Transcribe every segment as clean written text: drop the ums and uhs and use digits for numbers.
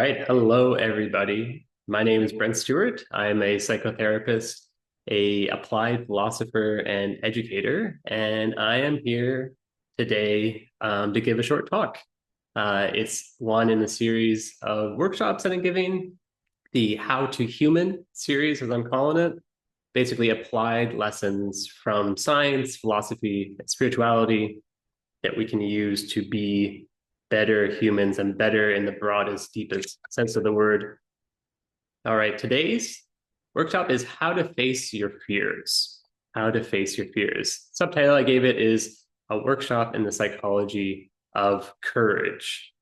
right. Hello, everybody. My name is Brent Stewart. I'm a psychotherapist, a applied philosopher, and educator, and I am here today to give a short talk. It's one in the series of workshops that I'm giving, the How to Human series, as I'm calling it. Basically, applied lessons from science, philosophy, and spirituality that we can use to be better humans and better in the broadest, deepest sense of the word. All right, today's workshop is how to face your fears. How to face your fears. Subtitle I gave it is a workshop in the psychology of courage.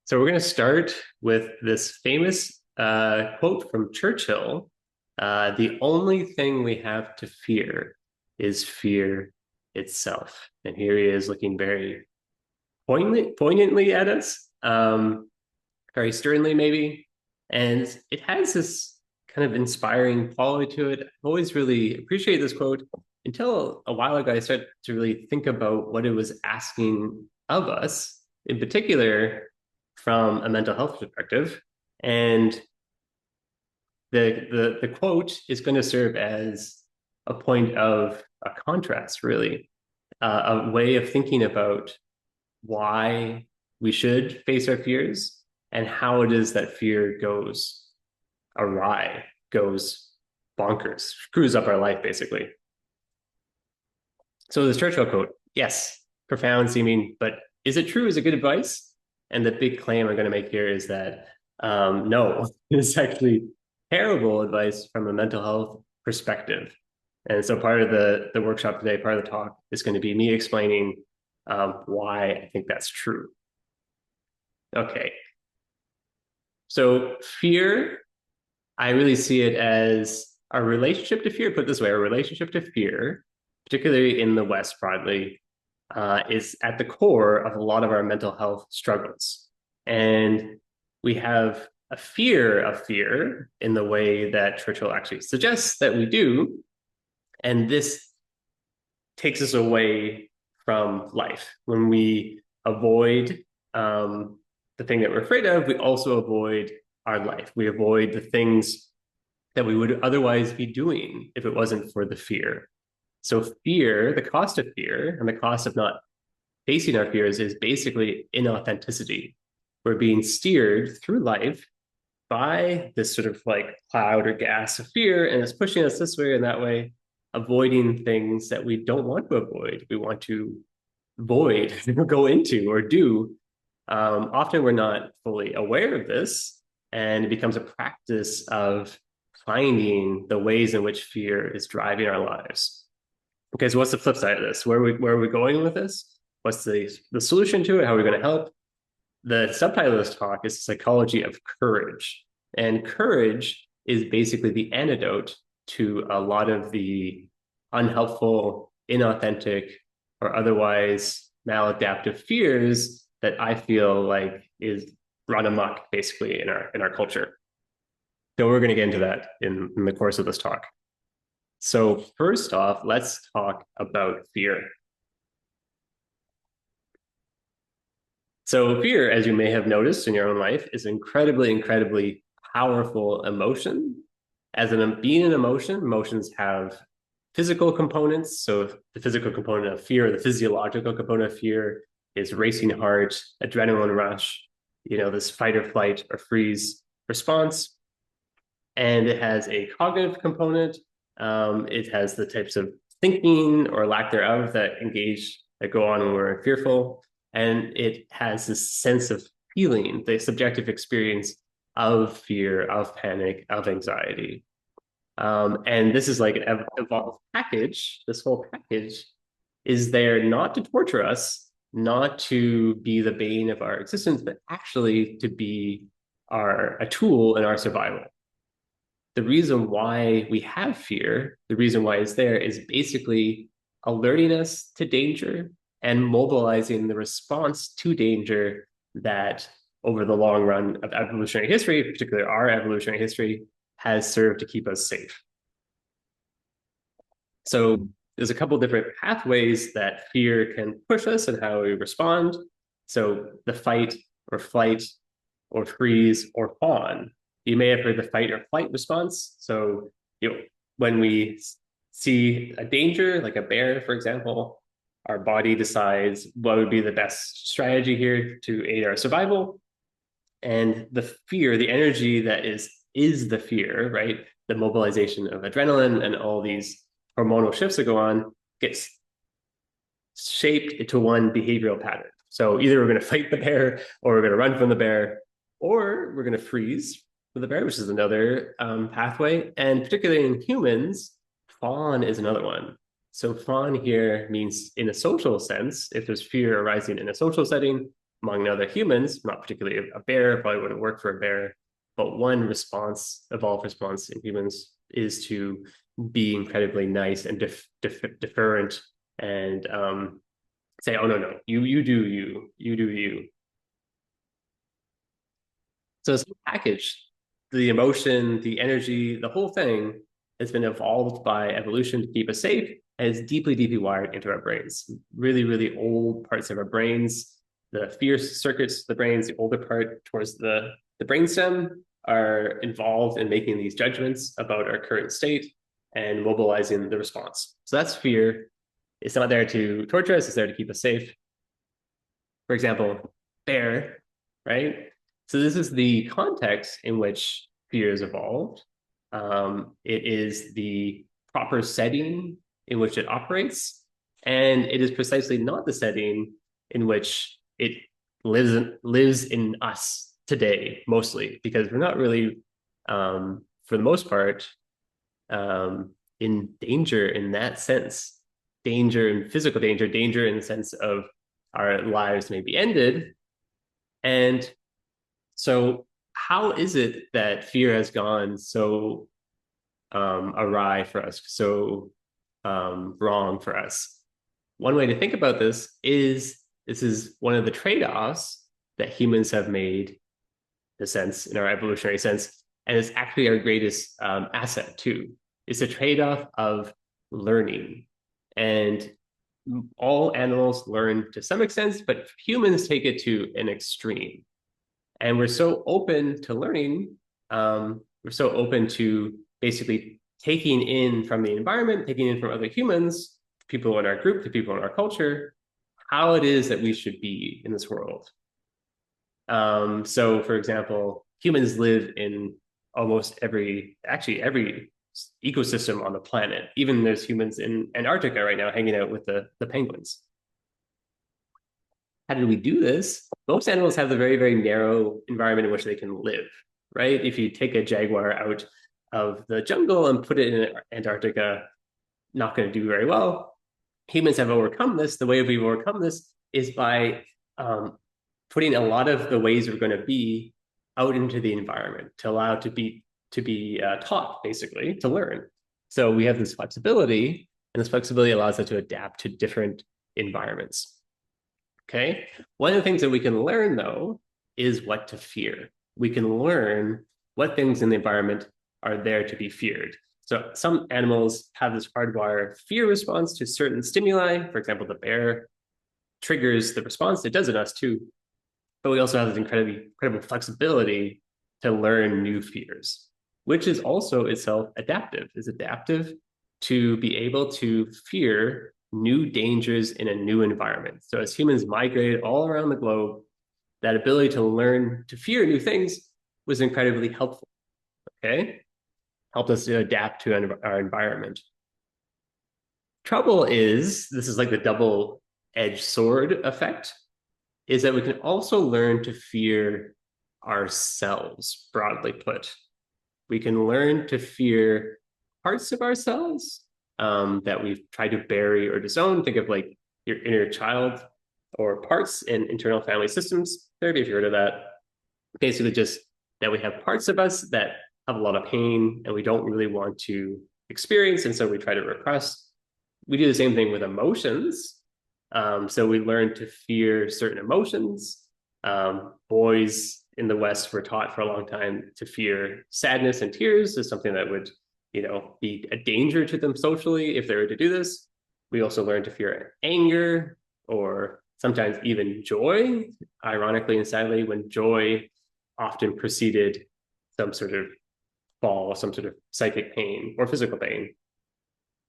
So we're going to start with this famous quote from Churchill. The only thing we have to fear is fear itself. And here he is looking very poignantly at us, very sternly maybe. And it has this kind of inspiring quality to it. I've always really appreciated this quote until a while ago. I started to really think about what it was asking of us, in particular from a mental health perspective. And the quote is going to serve as a point of a contrast, really, a way of thinking about why we should face our fears and how it is that fear goes awry, goes bonkers, screws up our life, basically. So this Churchill quote, yes, profound seeming, but is it true? Is it good advice? And the big claim I'm going to make here is that no, it's actually terrible advice from a mental health perspective. And so part of the workshop today, part of the talk is going to be me explaining why I think that's true. Okay. So fear, I really see it as our relationship to fear, put this way, our relationship to fear, particularly in the West broadly, is at the core of a lot of our mental health struggles. And we have a fear of fear in the way that Churchill actually suggests that we do. And this takes us away from life. When we avoid the thing that we're afraid of, we also avoid our life. We avoid the things that we would otherwise be doing if it wasn't for the fear. So fear, the cost of fear and the cost of not facing our fears is basically inauthenticity. We're being steered through life by this sort of like cloud or gas of fear, and it's pushing us this way and that way, avoiding things that we don't want to avoid. We want to void, go into, or do. Often we're not fully aware of this, and it becomes a practice of finding the ways in which fear is driving our lives. Okay, so what's the flip side of this? Where are we going with this? What's the solution to it? How are we going to help? The subtitle of this talk is Psychology of Courage. And courage is basically the antidote to a lot of the unhelpful, inauthentic, or otherwise maladaptive fears that I feel like is run amok basically in our culture. So we're going to get into that in the course of this talk. So first off, let's talk about fear. So fear, as you may have noticed in your own life, is incredibly, incredibly powerful emotion. As being an emotion, emotions have physical components. So the physical component of fear, the physiological component of fear is racing heart, adrenaline rush, this fight or flight or freeze response. And it has a cognitive component. It has the types of thinking or lack thereof that go on when we're fearful. And it has this sense of feeling, the subjective experience of fear, of panic, of anxiety. And this is like an evolved package. This whole package is there not to torture us, not to be the bane of our existence, but actually to be a tool in our survival. The reason why we have fear, the reason why it's there is basically alerting us to danger and mobilizing the response to danger that over the long run of evolutionary history, particularly our evolutionary history, has served to keep us safe. So there's a couple different pathways that fear can push us and how we respond. So the fight or flight, or freeze, or fawn. You may have heard the fight or flight response. So, when we see a danger, like a bear, for example, our body decides what would be the best strategy here to aid our survival. And the fear, the energy that is the fear, right? The mobilization of adrenaline and all these hormonal shifts that go on gets shaped into one behavioral pattern. So either we're going to fight the bear, or we're going to run from the bear, or we're going to freeze for the bear, which is another pathway. And particularly in humans, fawn is another one. So fawn here means in a social sense, if there's fear arising in a social setting among other humans, not particularly a bear, probably wouldn't work for a bear, but one response, evolved response in humans is to be incredibly nice and deferent and say, oh, no, you do you. So it's a package, the emotion, the energy, the whole thing has been evolved by evolution to keep us safe, and it's deeply, deeply wired into our brains. Really, really old parts of our brains, the fear circuits of the brains, the older part towards the brainstem are involved in making these judgments about our current state and mobilizing the response. So that's fear. It's not there to torture us, it's there to keep us safe. For example, bear, right? So this is the context in which fear is evolved. It is the proper setting in which it operates, and it is precisely not the setting in which it lives in us today, mostly, because we're not really, for the most part, in danger in that sense. Danger and physical danger, danger in the sense of our lives may be ended. And so, how is it that fear has gone so awry for us, so wrong for us? One way to think about this is one of the trade-offs that humans have made, in a sense, in our evolutionary sense, and it's actually our greatest asset too. It's a trade-off of learning. And all animals learn to some extent, but humans take it to an extreme. And we're so open to learning, we're so open to basically taking in from the environment, taking in from other humans, people in our group, the people in our culture, how it is that we should be in this world. So, for example, humans live in almost every ecosystem on the planet. Even there's humans in Antarctica right now hanging out with the penguins. How did we do this? Most animals have the very, very narrow environment in which they can live, right? If you take a jaguar out of the jungle and put it in Antarctica, not going to do very well. Humans have overcome this. The way we've overcome this is by putting a lot of the ways we're going to be out into the environment to allow to be taught, basically, to learn. So we have this flexibility, and this flexibility allows us to adapt to different environments. Okay. One of the things that we can learn, though, is what to fear. We can learn what things in the environment are there to be feared. So some animals have this hardwired fear response to certain stimuli. For example, the bear triggers the response. It does in us too. But we also have this incredible flexibility to learn new fears, which is also itself adaptive. It's adaptive to be able to fear new dangers in a new environment. So as humans migrated all around the globe, that ability to learn to fear new things was incredibly helpful, okay? Helped us to adapt to our environment. Trouble is, this is like the double-edged sword effect, is that we can also learn to fear ourselves, broadly put. We can learn to fear parts of ourselves that we've tried to bury or disown. Think of like your inner child or parts in internal family systems therapy, if you heard of that. Basically just that we have parts of us that have a lot of pain and we don't really want to experience, and so we try to repress. We do the same thing with emotions. So we learn to fear certain emotions. Boys in the West were taught for a long time to fear sadness and tears as something that would, be a danger to them socially if they were to do this. We also learn to fear anger or sometimes even joy, ironically and sadly, when joy often preceded some sort of fall, some sort of psychic pain or physical pain,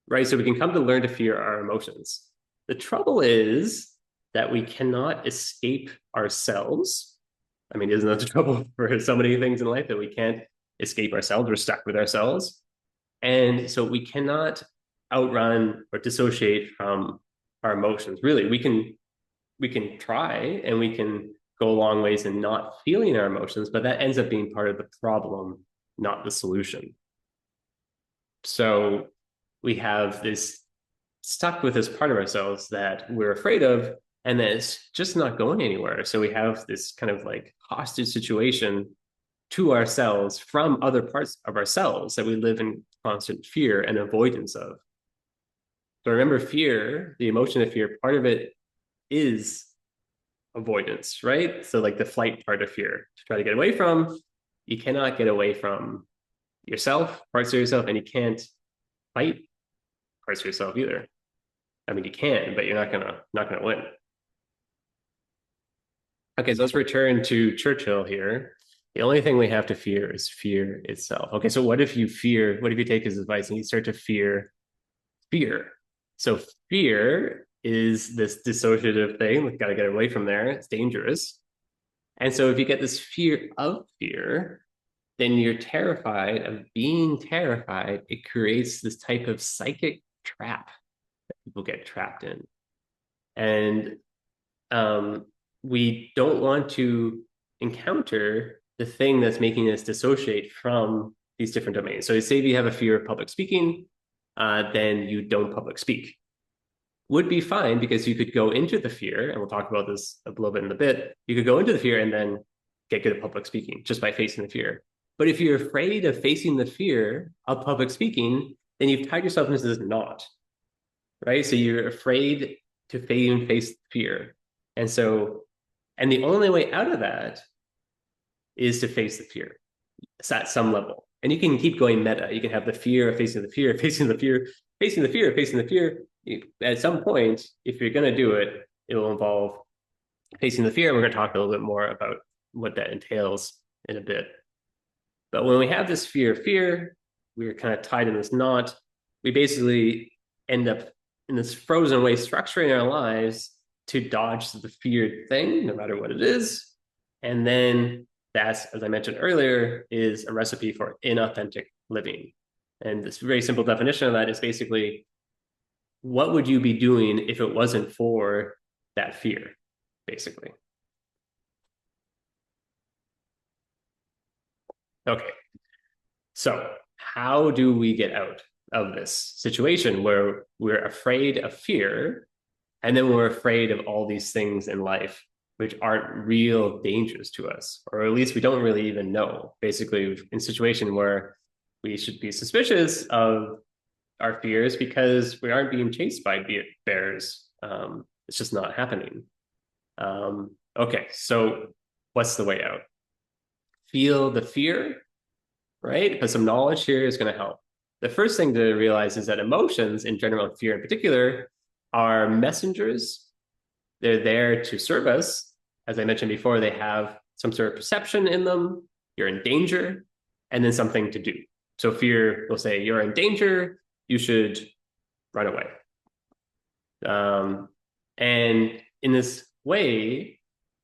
right? So we can come to learn to fear our emotions. The trouble is that we cannot escape ourselves. I mean, isn't that the trouble for so many things in life, that we can't escape ourselves? We're stuck with ourselves. And so we cannot outrun or dissociate from our emotions. Really, we can try, and we can go a long ways in not feeling our emotions, but that ends up being part of the problem, not the solution. So we have this stuck with this part of ourselves that we're afraid of, and that it's just not going anywhere. So we have this kind of like hostage situation to ourselves from other parts of ourselves that we live in constant fear and avoidance of. So remember, fear, the emotion of fear, part of it is avoidance, right? So like the flight part of fear, to try to get away from, you cannot get away from yourself, parts of yourself, and you can't fight parts of yourself either. I mean, you can, but you're not gonna win. Okay, so let's return to Churchill here. The only thing we have to fear is fear itself. Okay, so what if you take his advice and you start to fear fear? So fear is this dissociative thing. We've got to get away from there. It's dangerous. And so if you get this fear of fear, then you're terrified of being terrified. It creates this type of psychic trap that people get trapped in. And we don't want to encounter the thing that's making us dissociate from these different domains. So say if you have a fear of public speaking, then you don't public speak. Would be fine, because you could go into the fear, and we'll talk about this a little bit in a bit. You could go into the fear and then get good at public speaking just by facing the fear. But if you're afraid of facing the fear of public speaking, then you've tied yourself into this knot, right? So you're afraid to face fear. And the only way out of that is to face the fear. It's at some level. And you can keep going meta. You can have the fear of facing the fear, facing the fear, facing the fear, facing the fear. At some point, if you're going to do it, it will involve facing the fear. We're going to talk a little bit more about what that entails in a bit. But when we have this fear, we're kind of tied in this knot. We basically end up in this frozen way, structuring our lives to dodge the feared thing, no matter what it is. And then that's, as I mentioned earlier, is a recipe for inauthentic living. And this very simple definition of that is basically, what would you be doing if it wasn't for that fear, basically? Okay, so how do we get out of this situation where we're afraid of fear, and then we're afraid of all these things in life which aren't real dangers to us, or at least we don't really even know? Basically, in a situation where we should be suspicious of our fears because we aren't being chased by bears. It's just not happening. Okay, so what's the way out? Feel the fear, right? But some knowledge here is going to help. The first thing to realize is that emotions, in general, fear in particular, are messengers. They're there to serve us. As I mentioned before, they have some sort of perception in them. You're in danger, and then something to do. So fear will say, you're in danger, you should run away. And in this way,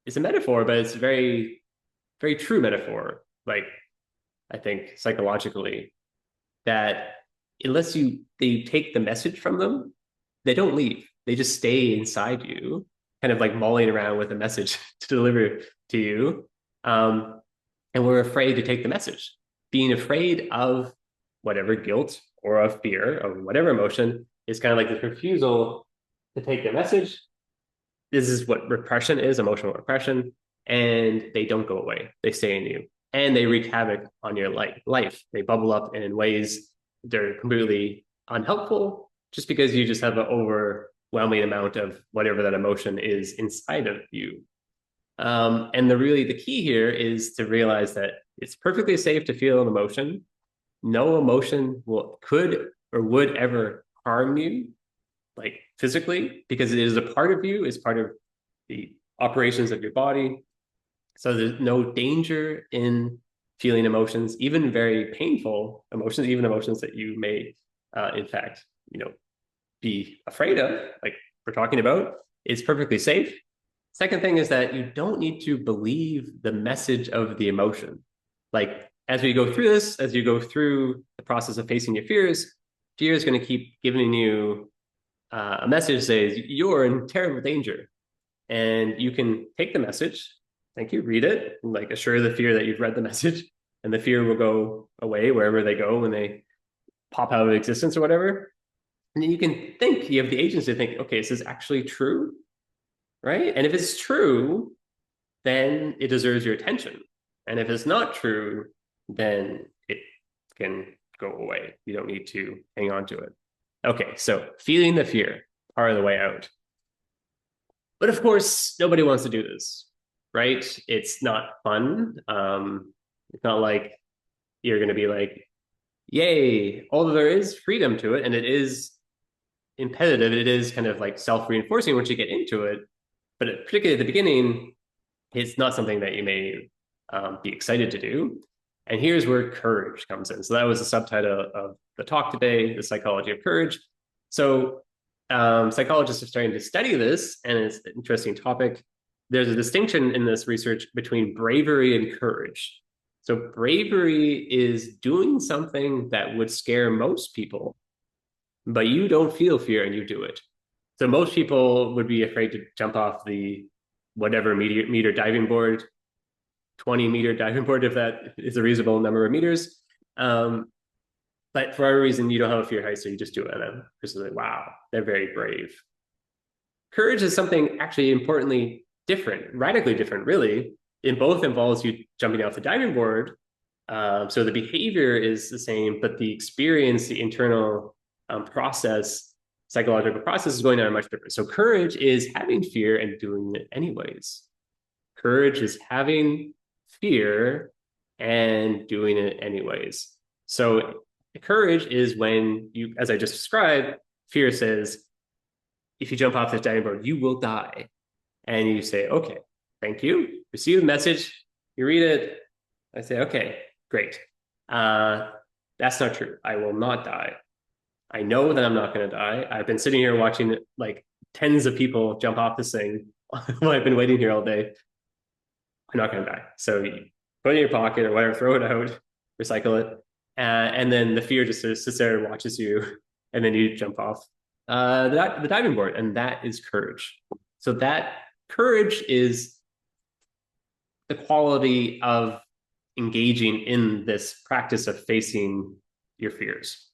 it's a metaphor, but it's a very, very true metaphor. Like, I think psychologically, that unless they take the message from them, they don't leave. They just stay inside you, kind of like mulling around with a message to deliver to you. And we're afraid to take the message. Being afraid of whatever guilt or of fear or whatever emotion is kind of like this refusal to take the message. This is what repression is, emotional repression, and they don't go away. They stay in you, and they wreak havoc on your life. They bubble up in ways that are completely unhelpful, just because you just have an overwhelming amount of whatever that emotion is inside of you. And the key here is to realize that it's perfectly safe to feel an emotion. No emotion could or would ever harm you, like physically, because it is a part of you, is part of the operations of your body. So there's no danger in feeling emotions, even very painful emotions, even emotions that you may, in fact, be afraid of, like we're talking about, is perfectly safe. Second thing is that you don't need to believe the message of the emotion. Like as we go through this, as you go through the process of facing your fears, fear is going to keep giving you a message that says you're in terrible danger. And you can take the message, thank you, read it, and like assure the fear that you've read the message, and the fear will go away wherever they go when they pop out of existence or whatever. And then you can think, you have the agency to think, okay, is this actually true? Right? And if it's true, then it deserves your attention. And if it's not true, then it can go away. You don't need to hang on to it. Okay, so feeling the fear, part of the way out. But of course, nobody wants to do this, right? It's not fun. It's not like you're going to be like, yay, although there is freedom to it, and it is impetitive, it is kind of like self-reinforcing once you get into it. But particularly at the beginning, it's not something that you may be excited to do. And here's where courage comes in. So that was the subtitle of the talk today, The Psychology of Courage. So psychologists are starting to study this, and it's an interesting topic. There's a distinction in this research between bravery and courage. So bravery is doing something that would scare most people, but you don't feel fear and you do it. So most people would be afraid to jump off the whatever meter diving board, 20-meter diving board, if that is a reasonable number of meters. But for whatever reason, you don't have a fear height, so you just do it. And I'm just like, wow, they're very brave. Courage is something actually importantly different, radically different, really. It both involves you jumping off the diving board. So the behavior is the same, but the experience, the internal process, psychological process is going on much different. So courage is having fear and doing it anyways. Courage is having fear and doing it anyways. So courage is when you, as I just described, fear says, if you jump off this diving board, you will die. And you say, okay, thank you. Receive the message. You read it. I say, okay, great. That's not true. I will not die. I know that I'm not going to die. I've been sitting here watching like tens of people jump off this thing while I've been waiting here all day. I'm not going to die. So you put it in your pocket or whatever, throw it out, recycle it. And then the fear just sits there and watches you. And then you jump off the diving board. And that is courage. So that courage is the quality of engaging in this practice of facing your fears.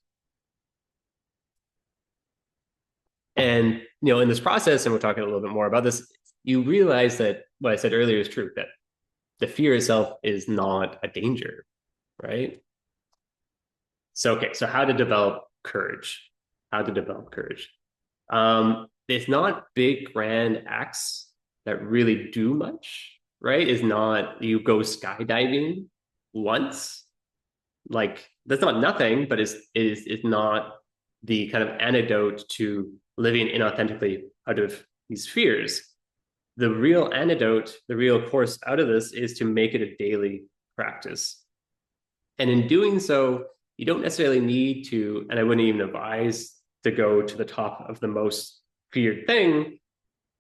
And, in this process, and we're talking a little bit more about this, you realize that what I said earlier is true, that the fear itself is not a danger, right? So, okay, so how to develop courage? How to develop courage? It's not big, grand acts that really do much, right? It's not you go skydiving once. Like, that's not nothing, but it's not the kind of antidote to living inauthentically out of these fears. The real antidote, the real course out of this is to make it a daily practice. And in doing so, you don't necessarily need to, and I wouldn't even advise to go to the top of the most feared thing.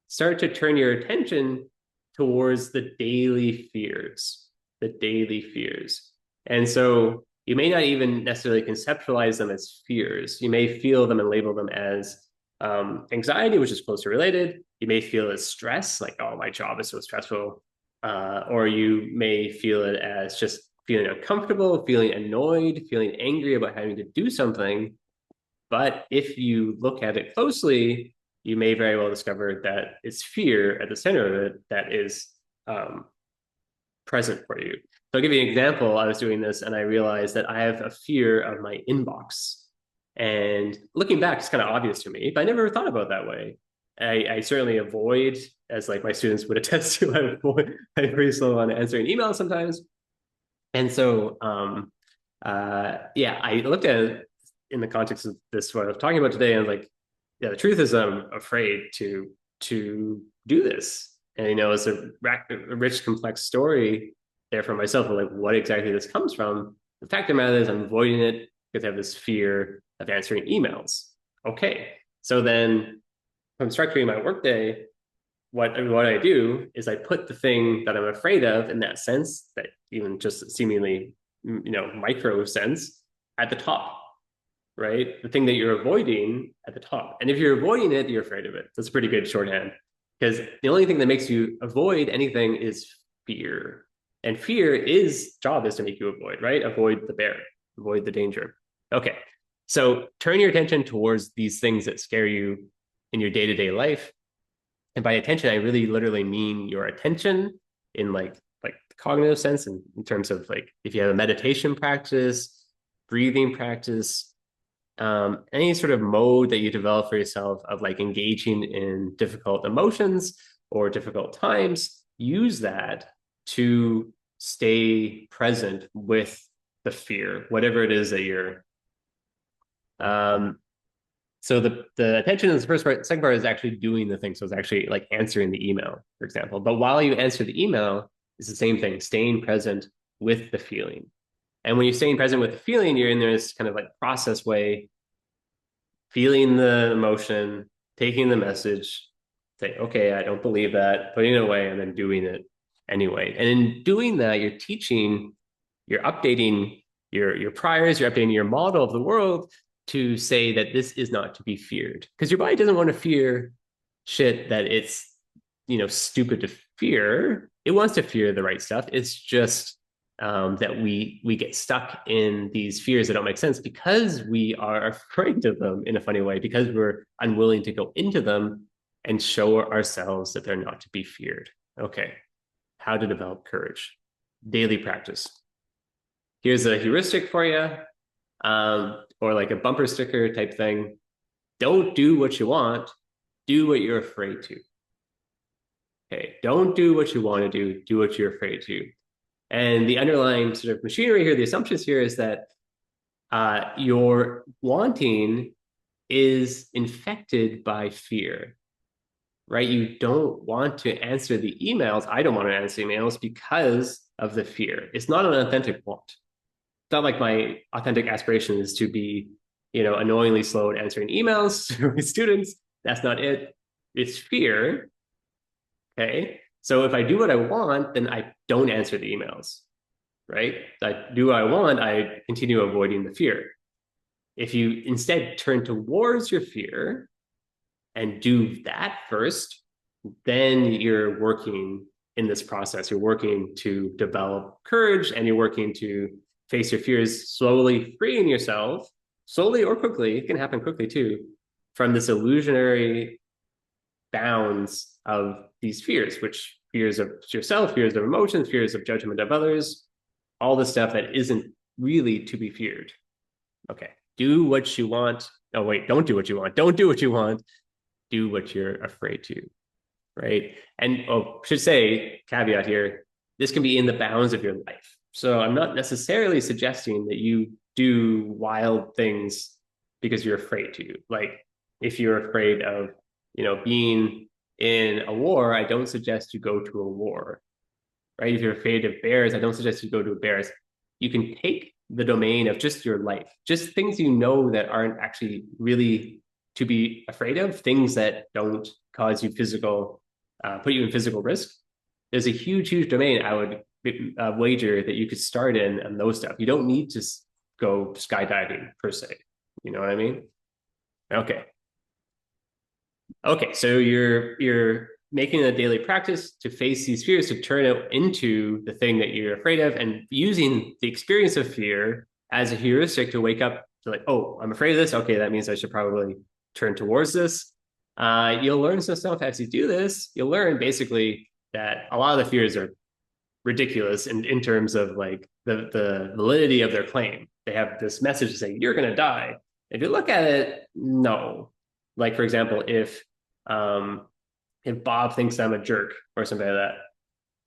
Start to turn your attention towards the daily fears, the daily fears. And so you may not even necessarily conceptualize them as fears. You may feel them and label them as anxiety, which is closely related. You may feel as stress, like, oh, my job is so stressful. Or you may feel it as just feeling uncomfortable, feeling annoyed, feeling angry about having to do something. But if you look at it closely, you may very well discover that it's fear at the center of it that is present for you. So I'll give you an example. I was doing this and I realized that I have a fear of my inbox. And looking back, it's kind of obvious to me, but I never thought about it that way. I certainly avoid, as like my students would attest to, I'm pretty slow on answering emails sometimes. And so, I looked at it in the context of this, what I was talking about today, and I was like, yeah, the truth is I'm afraid to do this. And, it's a rich, complex story there for myself of like what exactly this comes from. The fact of the matter is I'm avoiding it because I have this fear of answering emails. Okay. So then if I'm structuring my workday, what I do is I put the thing that I'm afraid of in that sense, that even just seemingly, micro sense, at the top, right? The thing that you're avoiding at the top. And if you're avoiding it, you're afraid of it. That's a pretty good shorthand. Because the only thing that makes you avoid anything is fear. And fear job is to make you avoid, right? Avoid the bear, avoid the danger. Okay. So turn your attention towards these things that scare you in your day-to-day life. And by attention, I really literally mean your attention in like the cognitive sense, and in terms of like if you have a meditation practice, breathing practice, any sort of mode that you develop for yourself of like engaging in difficult emotions or difficult times, use that to stay present with the fear, whatever it is that you're. So the attention is the first part. The second part is actually doing the thing. So it's actually like answering the email, for example. But while you answer the email, it's the same thing, staying present with the feeling. And when you're staying present with the feeling, you're in this kind of like process way, feeling the emotion, taking the message, say, okay, I don't believe that, putting it away, and then doing it anyway. And in doing that, you're updating your priors, you're updating your model of the world to say that this is not to be feared. Because your body doesn't want to fear shit that it's, stupid to fear. It wants to fear the right stuff. It's just that we get stuck in these fears that don't make sense because we are afraid of them in a funny way, because we're unwilling to go into them and show ourselves that they're not to be feared. Okay, how to develop courage. Daily practice. Here's a heuristic for you, or like a bumper sticker type thing. Don't do what you want, do what you're afraid to. Okay, don't do what you want to do what you're afraid to. And the underlying sort of machinery here, the assumptions here is that your wanting is infected by fear, right? You don't want to answer the emails. I don't want to answer emails because of the fear. It's not an authentic want. It's not like my authentic aspiration is to be, annoyingly slow at answering emails to my students. That's not it. It's fear. Okay. So if I do what I want, then I don't answer the emails, right? I do what I want, I continue avoiding the fear. If you instead turn towards your fear and do that first, then you're working in this process. You're working to develop courage, and you're working to face your fears, slowly freeing yourself, slowly or quickly, it can happen quickly too, from this illusionary bounds of these fears, which fears of yourself, fears of emotions, fears of judgment of others, all the stuff that isn't really to be feared. Okay, do what you want. Oh, wait, don't do what you want. Don't do what you want. Do what you're afraid to, right? And should say, caveat here, this can be in the bounds of your life. So I'm not necessarily suggesting that you do wild things because you're afraid to. Like if you're afraid of, being in a war, I don't suggest you go to a war, right? If you're afraid of bears, I don't suggest you go to bears. You can take the domain of just your life, just things that aren't actually really to be afraid of, things that don't cause you put you in physical risk. There's a huge, huge domain I would wager that you could start in and those stuff. You don't need to go skydiving per se. You know what I mean? Okay. Okay, so you're making a daily practice to face these fears, to turn it into the thing that you're afraid of, and using the experience of fear as a heuristic to wake up to like, oh, I'm afraid of this. Okay, that means I should probably turn towards this. You'll learn some stuff as you do this. You'll learn basically that a lot of the fears are ridiculous in terms of like the validity of their claim. They have this message saying you're going to die. If you look at it, no. Like for example, if Bob thinks I'm a jerk or something like that,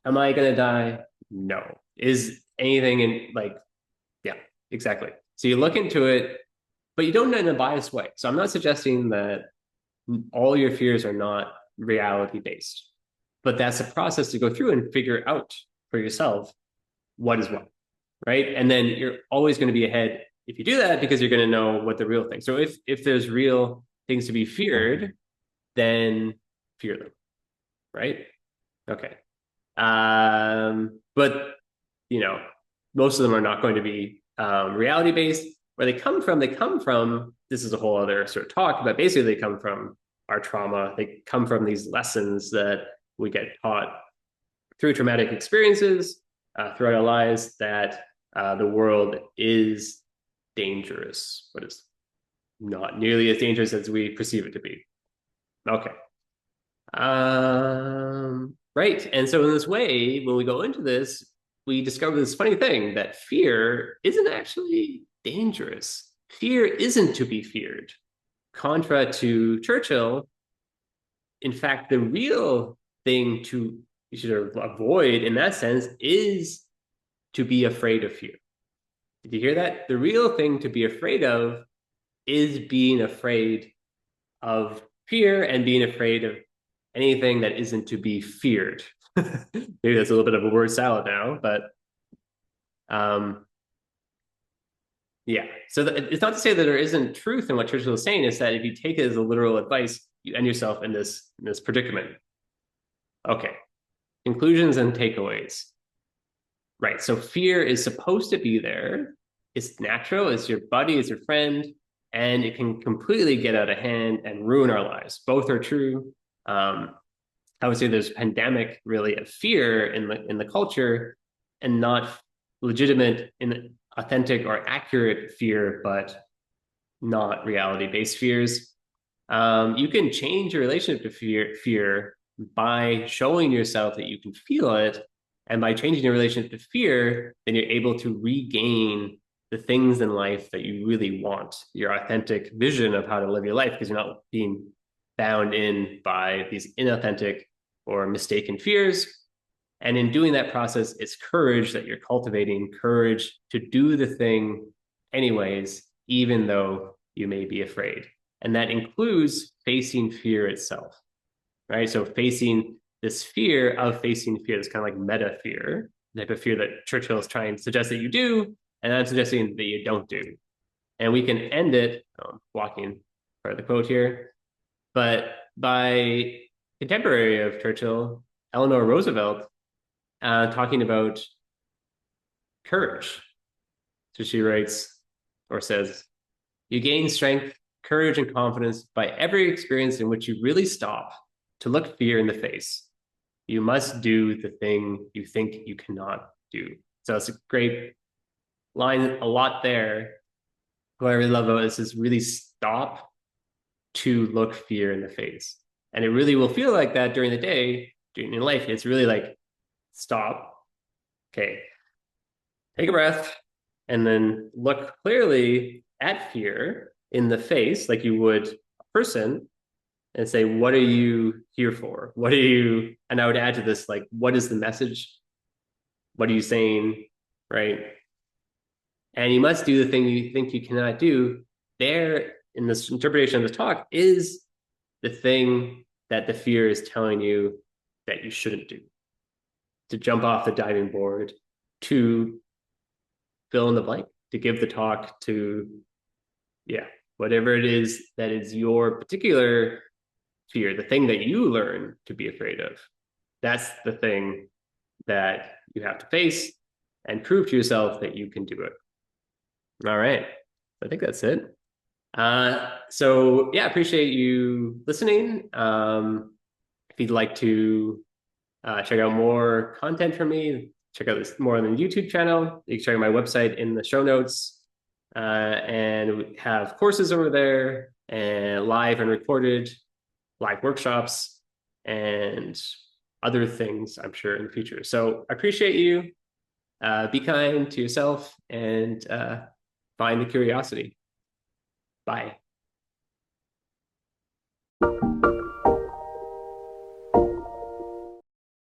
am I going to die? No. Is anything in like, yeah, exactly. So you look into it, but you don't in a biased way. So I'm not suggesting that all your fears are not reality based. But that's a process to go through and figure out for yourself what is what, right? And then you're always going to be ahead if you do that because you're going to know what the real thing. So if there's real things to be feared, then fear them, right? Okay. But you know, most of them are not going to be reality based. Where they come from. This is a whole other sort of talk, but basically they come from our trauma. They come from these lessons that we get taught through traumatic experiences throughout our lives that the world is dangerous, but it's not nearly as dangerous as we perceive it to be. Okay. Right. And so in this way, when we go into this, we discover this funny thing that fear isn't actually dangerous. Fear isn't to be feared. Contra to Churchill, in fact, the real thing to you should avoid in that sense is to be afraid of fear. Did you hear that? The real thing to be afraid of is being afraid of fear and being afraid of anything that isn't to be feared. Maybe that's a little bit of a word salad now, but yeah. So it's not to say that there isn't truth in what Churchill is saying. It's that if you take it as a literal advice, you end yourself in this predicament. Okay. Conclusions and takeaways. Right. So fear is supposed to be there. It's natural. It's your buddy. It's your friend, and it can completely get out of hand and ruin our lives. Both are true. I would say there's a pandemic really of fear in the culture, and not legitimate in authentic or accurate fear, but not reality-based fears. You can change your relationship to fear by showing yourself that you can feel it. And by changing your relationship to fear, then you're able to regain the things in life that you really want, your authentic vision of how to live your life, because you're not being bound in by these inauthentic or mistaken fears. And in doing that process, it's courage that you're cultivating, courage to do the thing anyways, even though you may be afraid. And that includes facing fear itself, right? So facing this fear of facing fear, this kind of like meta fear, the type of fear that Churchill is trying to suggest that you do, and I'm suggesting that you don't do. And we can end it, walking part of the quote here, but by contemporary of Churchill, Eleanor Roosevelt, talking about courage. So she writes or says, you gain strength, courage, and confidence by every experience in which you really stop to look fear in the face. You must do the thing you think you cannot do. So it's a great line, a lot there. What I really love about this is really stop to look fear in the face. And it really will feel like that during the day, during your life. It's really like, stop. Okay. Take a breath and then look clearly at fear in the face, like you would a person, and say, what are you here for? What are you, and I would add to this, like, what is the message? What are you saying? Right. And you must do the thing you think you cannot do. There, in this interpretation of the talk, is the thing that the fear is telling you that you shouldn't do. To jump off the diving board, to fill in the blank, to give the talk, to, yeah, whatever it is that is your particular fear, the thing that you learn to be afraid of. That's the thing that you have to face and prove to yourself that you can do it. All right. I think that's it. So yeah, appreciate you listening. If you'd like to check out more content from me, check out this more on the YouTube channel. You can check out my website in the show notes. And we have courses over there, and live and recorded live workshops and other things, I'm sure, in the future. So I appreciate you. Be kind to yourself, and find the curiosity. Bye.